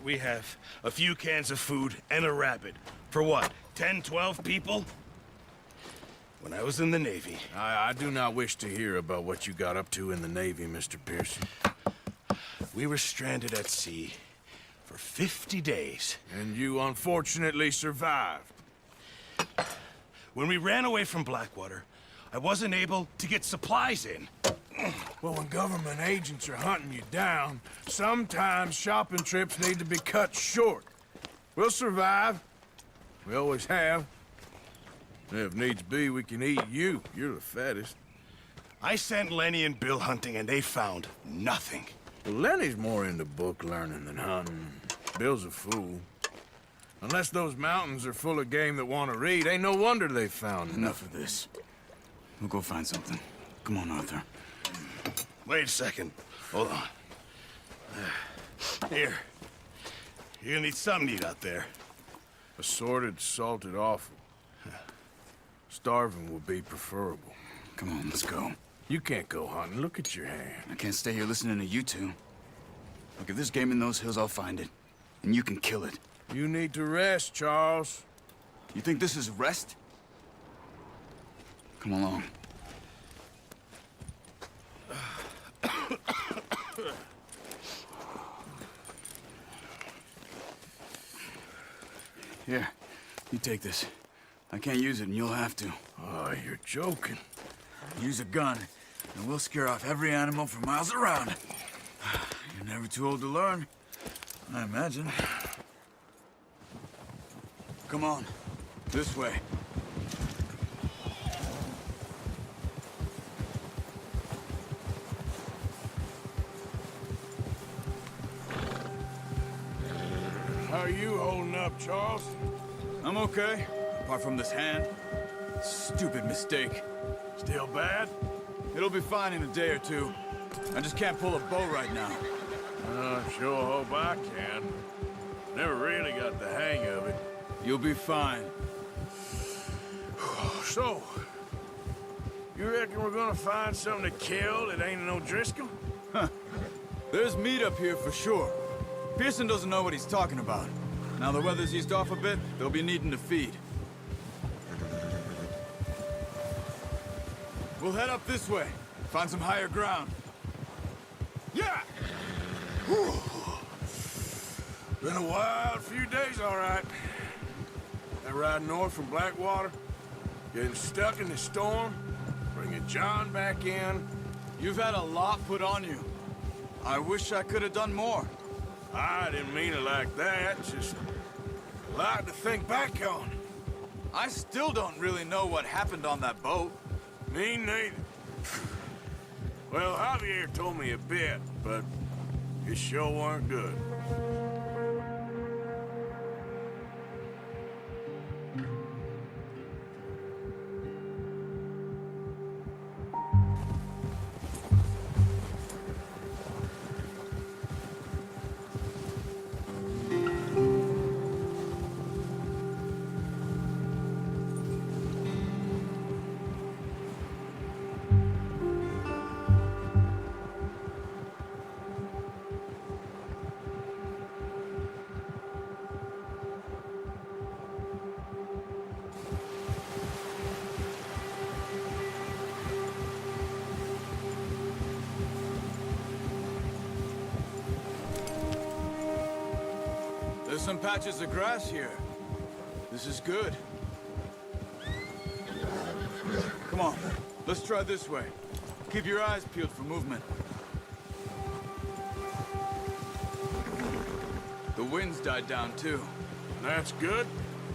we have a few cans of food and a rabbit. For what, 10, 12 people? When I was in the Navy... I do not wish to hear about what you got up to in the Navy, Mr. Pearson. We were stranded at sea for 50 days. And you unfortunately survived. When we ran away from Blackwater, I wasn't able to get supplies in. Well, when government agents are hunting you down, sometimes shopping trips need to be cut short. We'll survive. We always have. If needs be, we can eat you. You're the fattest. I sent Lenny and Bill hunting, and they found nothing. Well, Lenny's more into book learning than hunting. Bill's a fool. Unless those mountains are full of game that want to read, ain't no wonder they found Enough of this. We'll go find something. Come on, Arthur. Wait a second. Hold on. Here. You're gonna need something to eat out there. Assorted, salted offal. Starving would be preferable. Come on, let's go. You can't go hunting. Look at your hand. I can't stay here listening to you two. Look, if there's game in those hills, I'll find it. And you can kill it. You need to rest, Charles. You think this is rest? Come along. Here, you take this. I can't use it, and you'll have to. Oh, you're joking. Use a gun, and we'll scare off every animal for miles around. You're never too old to learn, I imagine. Come on, this way. How are you holding up, Charles? I'm okay, apart from this hand. Stupid mistake. Still bad? It'll be fine in a day or two. I just can't pull a bow right now. I sure hope I can. Never really got the hang of it. You'll be fine. So, you reckon we're gonna find something to kill that ain't no Driscoll? There's meat up here for sure. Pearson doesn't know what he's talking about. Now the weather's eased off a bit, they'll be needing to feed. We'll head up this way. Find some higher ground. Yeah! Whew. Been a wild few days, all right. That ride north from Blackwater, getting stuck in the storm, bringing John back in. You've had a lot put on you. I wish I could have done more. I didn't mean it like that, just a lot to think back on. I still don't really know what happened on that boat. Me neither. Well, Javier told me a bit, but it sure weren't good. There's some patches of grass here. This is good. Come on, let's try this way. Keep your eyes peeled for movement. The wind's died down too. That's good.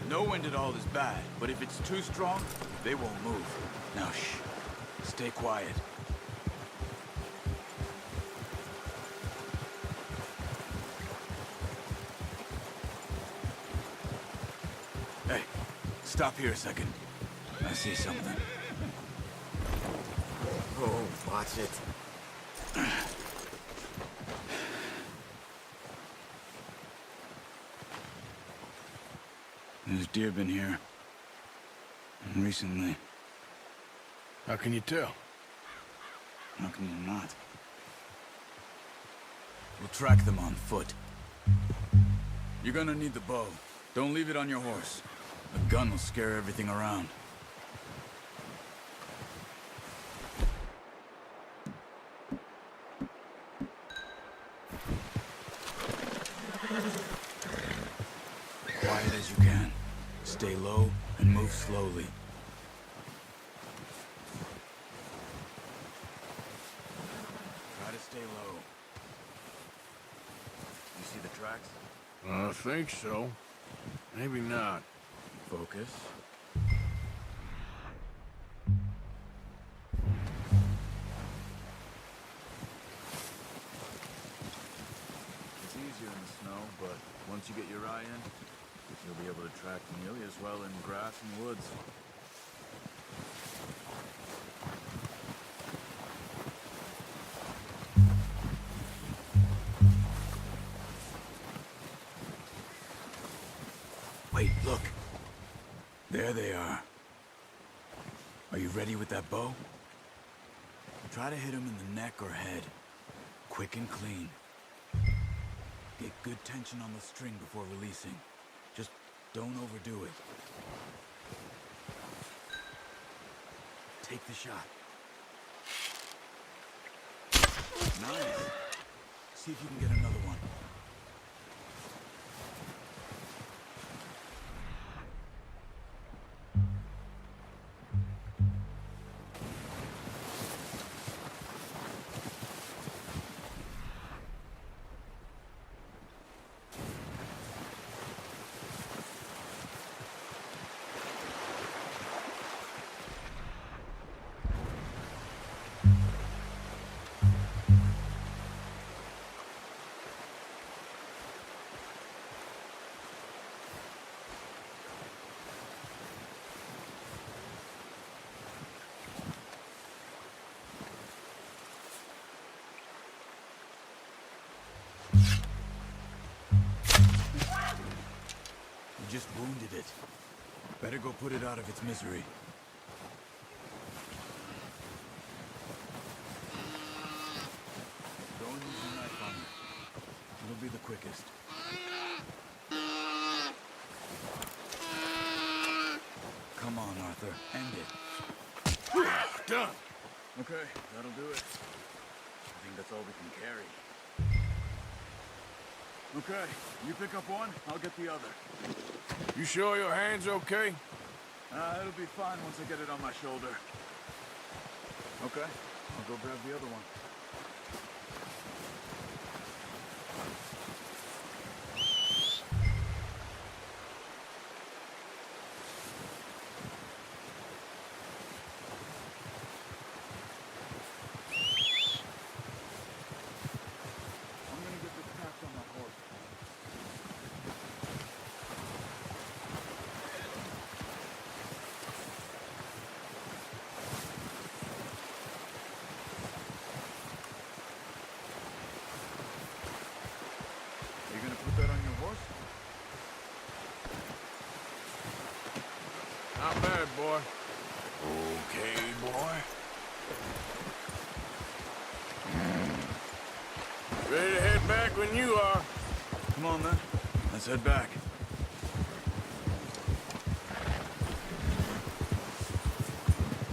No wind at all is bad, but if it's too strong, they won't move. Now shh, stay quiet. Hey, stop here a second. I see something. Oh, watch it. There's deer been here. Recently. How can you tell? How can you not? We'll track them on foot. You're gonna need the bow. Don't leave it on your horse. A gun will scare everything around. Quiet as you can. Stay low and move slowly. Try to stay low. You see the tracks? I think so. Maybe not. Focus. It's easier in the snow, but once you get your eye in, you'll be able to track nearly as well in grass and woods. Wait, look. There they are. Are you ready with that bow? Try to hit him in the neck or head. Quick and clean. Get good tension on the string before releasing. Just don't overdo it. Take the shot. Nice. See if you can get another one. You just wounded it. Better go put it out of its misery. Don't use your knife on it. It'll be the quickest. Come on, Arthur. End it. Done. Okay, that'll do it. I think that's all we can carry. Okay, you pick up one, I'll get the other. You sure your hand's okay? It'll be fine once I get it on my shoulder. Okay, I'll go grab the other one. I'm gonna get this packed on my horse. You gonna put that on your horse? Not bad, boy. Okay, boy. Ready to head back when you are. Come on then, let's head back.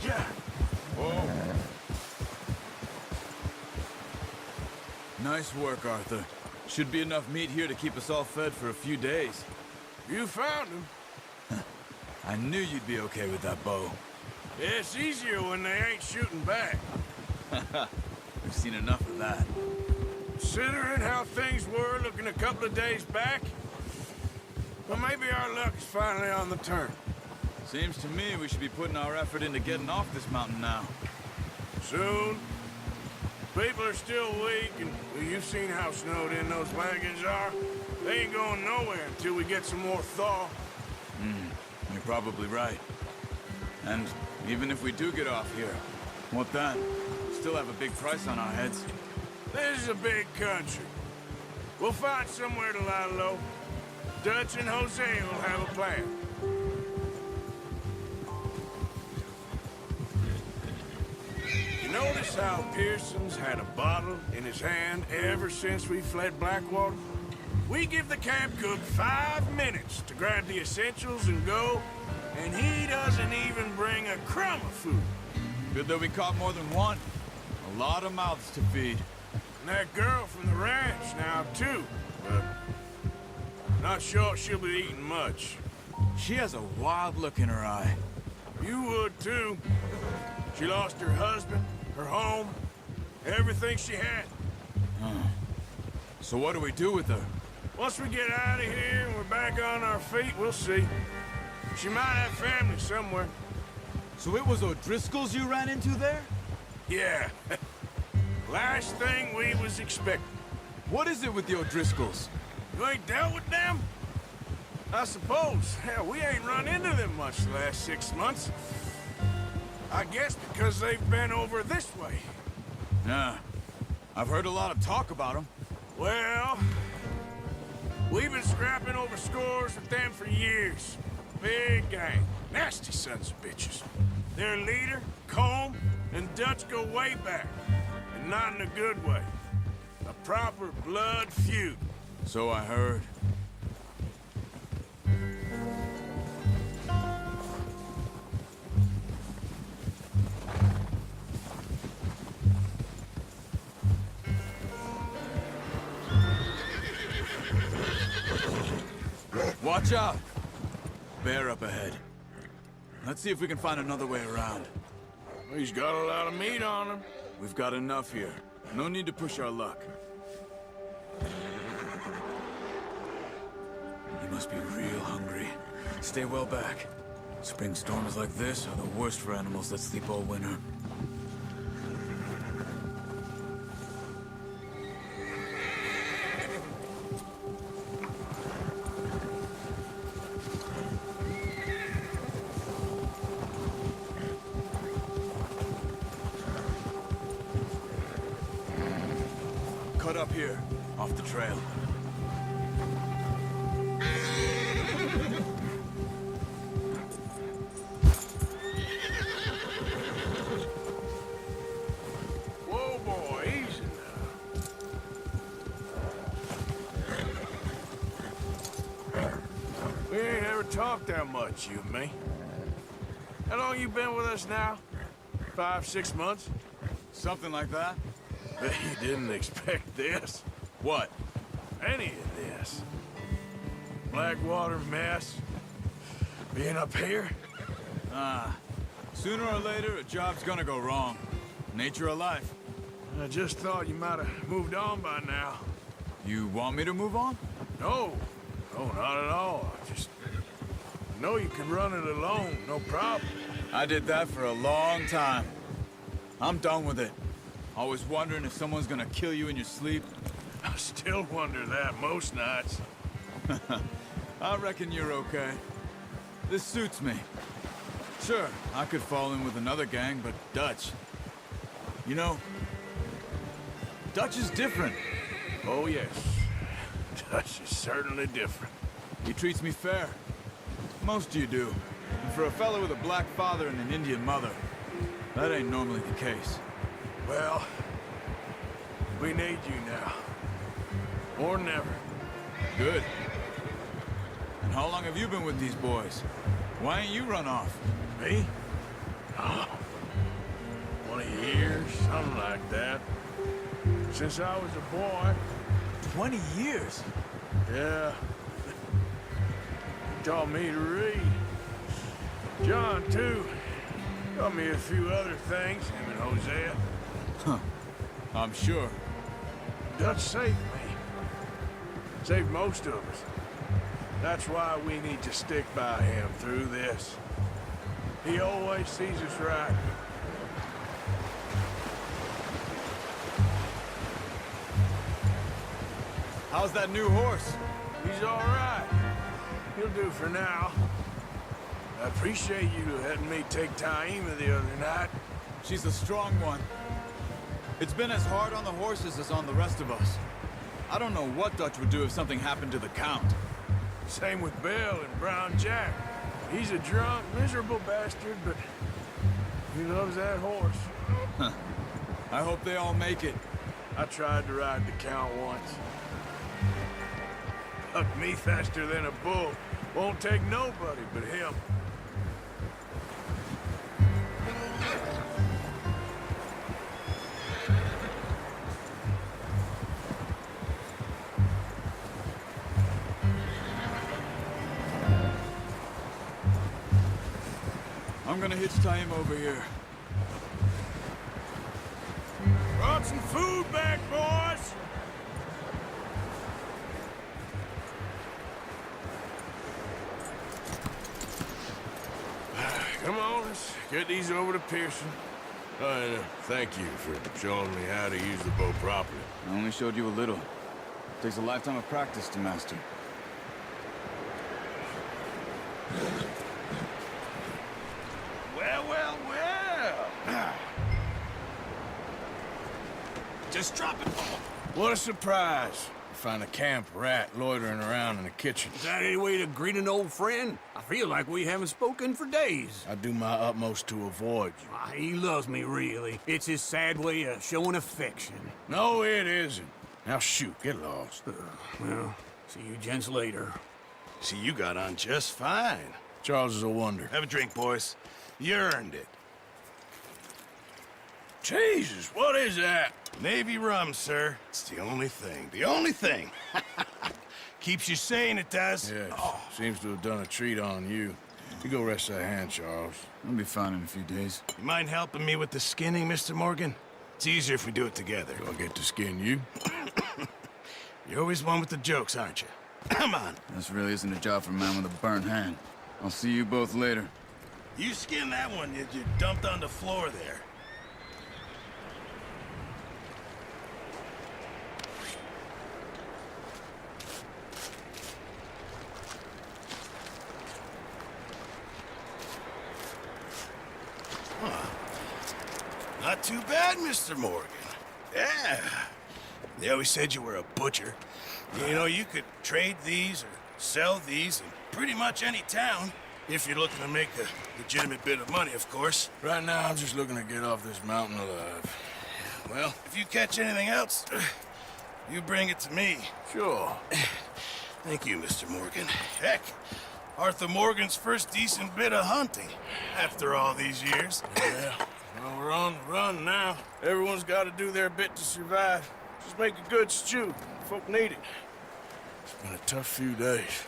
Yeah. Whoa. Nice work, Arthur. Should be enough meat here to keep us all fed for a few days. You found him. I knew you'd be okay with that bow. It's easier when they ain't shooting back. We've seen enough of that. Considering how things were looking a couple of days back, well, maybe our luck is finally on the turn. Seems to me we should be putting our effort into getting off this mountain now. Soon. People are still weak, and well, you've seen how snowed in those wagons are. They ain't going nowhere until we get some more thaw. You're probably right. And even if we do get off here, what then? Still have a big price on our heads. This is a big country. We'll find somewhere to lie low. Dutch and Jose will have a plan. You notice how Pearson's had a bottle in his hand ever since we fled Blackwater? We give the camp cook 5 minutes to grab the essentials and go, and he doesn't even bring a crumb of food. Good that we caught more than one. A lot of mouths to feed. And that girl from the ranch now, too. But not sure she'll be eating much. She has a wild look in her eye. You would, too. She lost her husband, her home, everything she had. So what do we do with her? Once we get out of here and we're back on our feet, we'll see. She might have family somewhere. So it was O'Driscoll's you ran into there? Yeah. Last thing we was expecting. What is it with the O'Driscolls? You ain't dealt with them? I suppose. Hell, we ain't run into them much the last 6 months. I guess because they've been over this way. Nah. I've heard a lot of talk about them. Well, we've been scrapping over scores with them for years. Big gang. Nasty sons of bitches. Their leader, Colm, and Dutch go way back. And not in a good way. A proper blood feud. So I heard. Watch out! Bear up ahead. Let's see if we can find another way around. He's got a lot of meat on him. We've got enough here. No need to push our luck. He must be real hungry. Stay well back. Spring storms like this are the worst for animals that sleep all winter. Cut up here, off the trail. Whoa, boy, easy now. We ain't ever talked that much, you and me. How long you been with us now? 5, 6 months? Something like that? Bet you didn't expect this. What? Any of this. Blackwater mess. Being up here? Sooner or later, a job's gonna go wrong. Nature of life. I just thought you might have moved on by now. You want me to move on? No. No, not at all. I just know you can run it alone, no problem. I did that for a long time. I'm done with it. Always wondering if someone's gonna kill you in your sleep. I still wonder that most nights. I reckon you're okay. This suits me. Sure, I could fall in with another gang, but Dutch... You know, Dutch is different. Oh, yes. Dutch is certainly different. He treats me fair. Most of you do. And for a fellow with a black father and an Indian mother, that ain't normally the case. Well, we need you now. Or never. Good. And how long have you been with these boys? Why ain't you run off? Me? Oh, 20 years, something like that. Since I was a boy. 20 years? Yeah. He taught me to read. John, too. Taught me a few other things, him and Hosea. Huh. I'm sure. Dutch saved me. Saved most of us. That's why we need to stick by him through this. He always sees us right. How's that new horse? He's all right. He'll do for now. I appreciate you letting me take Taima the other night. She's a strong one. It's been as hard on the horses as on the rest of us. I don't know what Dutch would do if something happened to the Count. Same with Bill and Brown Jack. He's a drunk, miserable bastard, but he loves that horse. I hope they all make it. I tried to ride the Count once. Fuck me faster than a bull. Won't take nobody but him. I'm gonna hitch tie him over here. Brought some food back, boys! Come on, let's get these over to Pearson. And thank you for showing me how to use the bow properly. I only showed you a little. Takes a lifetime of practice to master. Well, well, well. Just drop it. What a surprise. Find a camp rat loitering around in the kitchen. Is that any way to greet an old friend? I feel like we haven't spoken for days. I do my utmost to avoid you. Ah, he loves me, really. It's his sad way of showing affection. No, it isn't. Now shoot, get lost. Well, see you gents later. See, you got on just fine. Charles is a wonder. Have a drink, boys. You earned it. Jesus, what is that? Navy rum, sir. It's the only thing. The only thing. Keeps you sane, it does. Yes, seems to have done a treat on you. You go rest that hand, Charles. I'll be fine in a few days. You mind helping me with the skinning, Mr. Morgan? It's easier if we do it together. Do I get to skin you? You're always one with the jokes, aren't you? Come on. This really isn't a job for a man with a burnt hand. I'll see you both later. You skin that one you dumped on the floor there. Not too bad, Mr. Morgan. Yeah. They always said you were a butcher. You know, you could trade these or sell these in pretty much any town. If you're looking to make a legitimate bit of money, of course. Right now, I'm just looking to get off this mountain alive. Well, if you catch anything else, you bring it to me. Sure. Thank you, Mr. Morgan. Heck, Arthur Morgan's first decent bit of hunting after all these years. Yeah. Well, we're on the run now. Everyone's got to do their bit to survive. Just make a good stew. Folk need it. It's been a tough few days.